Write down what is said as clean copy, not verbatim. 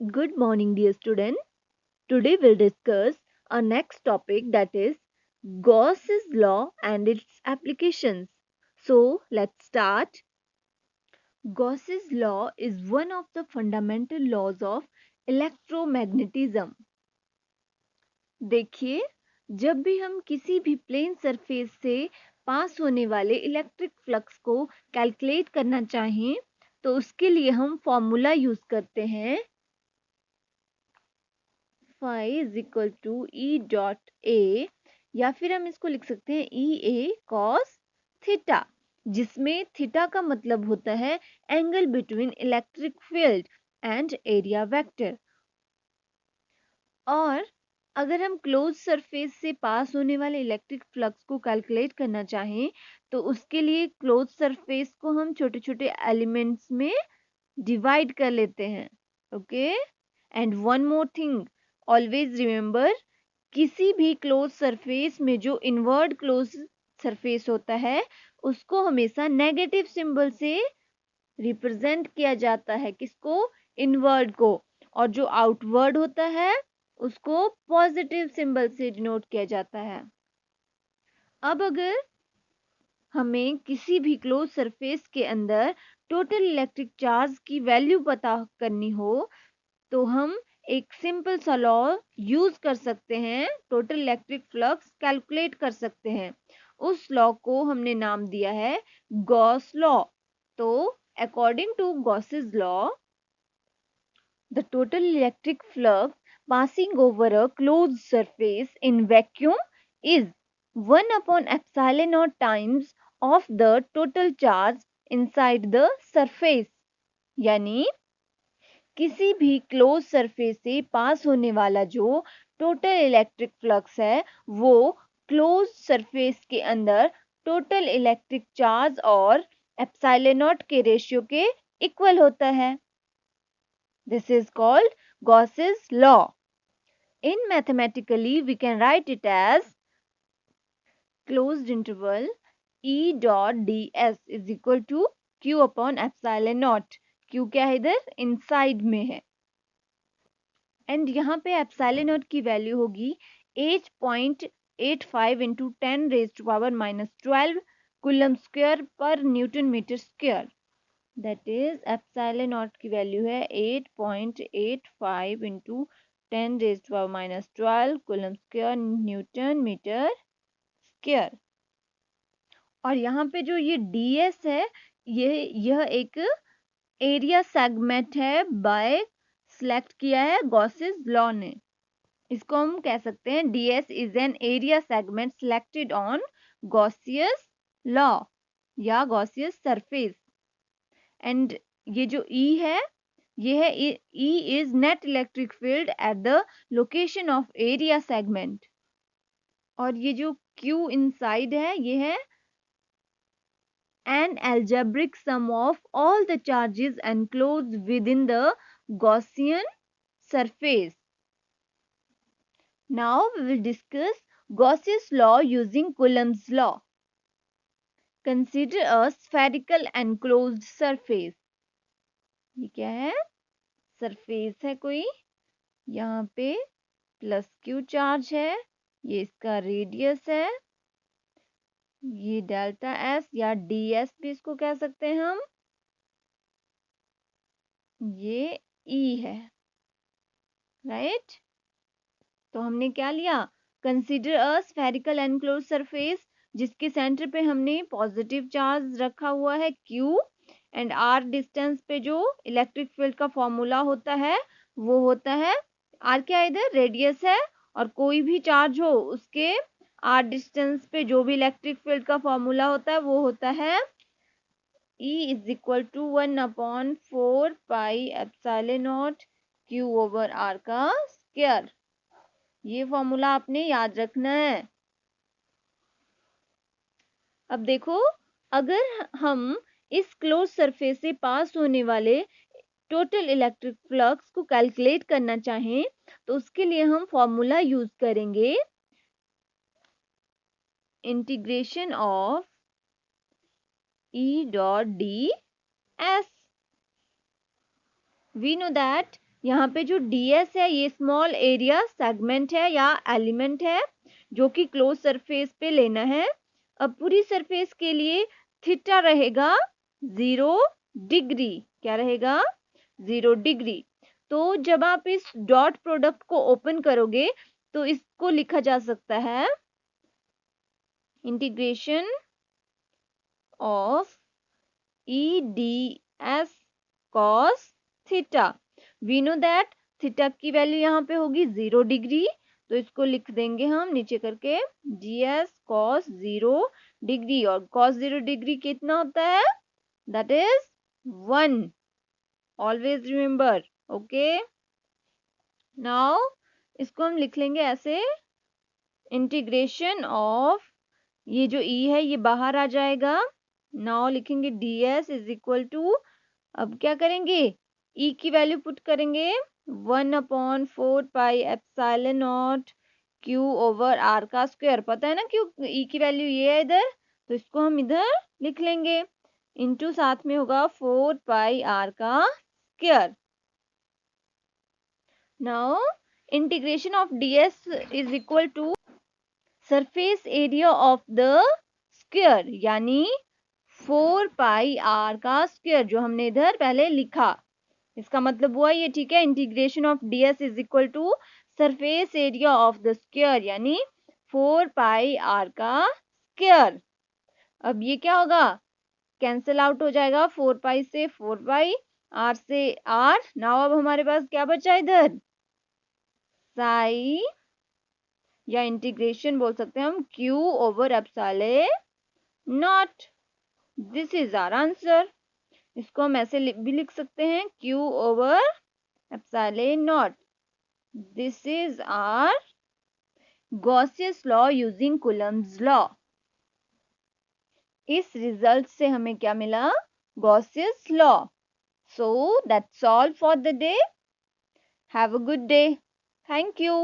Good morning, dear student. Today we'll discuss our next topic, that is Gauss's law and its applications. So let's start. Gauss's law is one of the fundamental laws of electromagnetism. देखिए, जब भी हम किसी भी plane surface से पास होने वाले electric flux को कैलकुलेट करना चाहें, तो उसके लिए हम फॉर्मूला यूज करते हैं phi is equal to E dot A, या फिर हम इसको लिख सकते हैं ई ए कॉस थीटा, जिसमें थीटा का मतलब होता है angle between electric field and area vector. और अगर हम क्लोज सरफेस से पास होने वाले इलेक्ट्रिक फ्लक्स को कैलकुलेट करना चाहें, तो उसके लिए क्लोज सरफेस को हम छोटे छोटे एलिमेंट्स में डिवाइड कर लेते हैं। Okay, and one more thing, always remember, किसी भी क्लोज सरफेस में जो इनवर्ड क्लोज सरफेस होता है उसको हमेशा नेगेटिव सिंबल से रिप्रेजेंट किया जाता है। किसको? इनवर्ड को। और जो आउटवर्ड होता है उसको पॉजिटिव सिंबल से डिनोट किया जाता है। अब अगर हमें किसी भी क्लोज सरफेस के अंदर टोटल इलेक्ट्रिक चार्ज की वैल्यू पता करनी हो, तो हम एक सिंपल सा लॉ यूज कर सकते हैं, टोटल इलेक्ट्रिक फ्लक्स कैलकुलेट कर सकते हैं। उस लॉ को हमने नाम दिया है गॉस लॉ। तो according to Gauss's law, the total electric flux passing over a closed surface in vacuum is 1 upon epsilon naught times of the total charge inside the surface। यानी किसी भी क्लोज सरफेस से पास होने वाला जो total electric flux है वो close surface के अंदर टोटल इलेक्ट्रिक चार्ज और एप्सिलॉन नॉट के रेशियो के इक्वल होता है। This is called Gauss's law. In mathematically, we can write it as closed interval E dot ds is equal to Q upon epsilon naught। Q क्या है इधर? Inside में है। एंड यहाँ पे एप्सिलॉन नॉट की वैल्यू होगी 8.85 into 10 raise to power -12 coulomb square per newton metre square. That is epsilon not की वैल्यू है 8.85 into 10 raise to power -12 coulomb square newton metre square. और यहाँ पे जो ये ds है, यह एक एरिया सेगमेंट है बाय सिलेक्ट किया है गॉसेस लॉ ने। इसको हम कह सकते हैं ds is an area segment selected on Gaussian law या गॉसियस सरफेस। एंड ये जो E है, ये है E is net electric field at the location of area segment. और ये जो Q इनसाइड है, ये है an algebraic sum of all the charges enclosed within the Gaussian surface. Now we will discuss Gauss's law using Coulomb's law. Consider a spherical enclosed surface. ये क्या है? Surface है कोई, यहाँ पे प्लस क्यू चार्ज है, ये इसका रेडियस है, ये डेल्टा एस या डी एस भी इसको कह सकते हैं हम, ये ई है, राइट। तो हमने क्या लिया? Consider a spherical enclose surface, जिसके सेंटर पे हमने पॉजिटिव चार्ज रखा हुआ है Q, एंड R डिस्टेंस पे जो इलेक्ट्रिक फील्ड का फॉर्मूला होता है वो होता है, R क्या इधर? रेडियस है, और कोई भी चार्ज हो उसके R डिस्टेंस पे जो भी इलेक्ट्रिक फील्ड का फॉर्मूला होता है वो होता है E is equal to 1/4 pi epsilon naught Q over R का स्क्वायर। ये फॉर्मूला आपने याद रखना है। अब देखो, अगर हम इस क्लोज सरफेस से पास होने वाले टोटल इलेक्ट्रिक फ्लक्स को कैलकुलेट करना चाहें, तो उसके लिए हम फॉर्मूला यूज करेंगे integration of E dot d s। We know that यहाँ पे जो ds है ये स्मॉल एरिया सेगमेंट है या एलिमेंट है जो कि क्लोज सरफेस पे लेना है। अब पूरी सरफेस के लिए थीटा रहेगा 0 डिग्री। क्या रहेगा? 0 डिग्री। तो जब आप इस डॉट प्रोडक्ट को ओपन करोगे तो इसको लिखा जा सकता है integration of EDS cos theta. We know that theta की वैल्यू यहाँ पे होगी 0 डिग्री, तो इसको लिख देंगे हम नीचे करके ds cos 0 डिग्री। और cos 0 डिग्री कितना होता है? That is 1। Always remember. Okay, now इसको हम लिख लेंगे ऐसे, इंटीग्रेशन ऑफ, ये जो e है ये बाहर आ जाएगा। नाउ लिखेंगे ds इज इक्वल टू, अब क्या करेंगे? e की वैल्यू पुट करेंगे 1/4 pi epsilon naught q over r का स्क्वायर। पता है ना क्यों e की वैल्यू ये है इधर, तो इसको हम इधर लिख लेंगे। इनटू साथ में होगा 4 पाई r का square. Now integration of ds is equal to surface area of the square, यानी 4 पाई r का स्क्वायर जो हमने इधर पहले लिखा। इसका मतलब हुआ ये, ठीक है। Integration of ds is equal to surface area of the square, यानी 4 पाई r का स्क्वायर। अब ये क्या होगा? कैंसिल आउट हो जाएगा, 4 पाई से 4 पाई, r से r। नाउ अब हमारे पास क्या बचा इधर? साई, या इंटीग्रेशन बोल सकते हैं हम, q over epsilon not. This is our answer. इसको हम ऐसे भी लिख सकते हैं, q over epsilon not. This is our Gaussian law using Coulomb's law. इस रिजल्ट से हमें क्या मिला? Gaussian law. So that's all for the day. Have a good day. Thank you.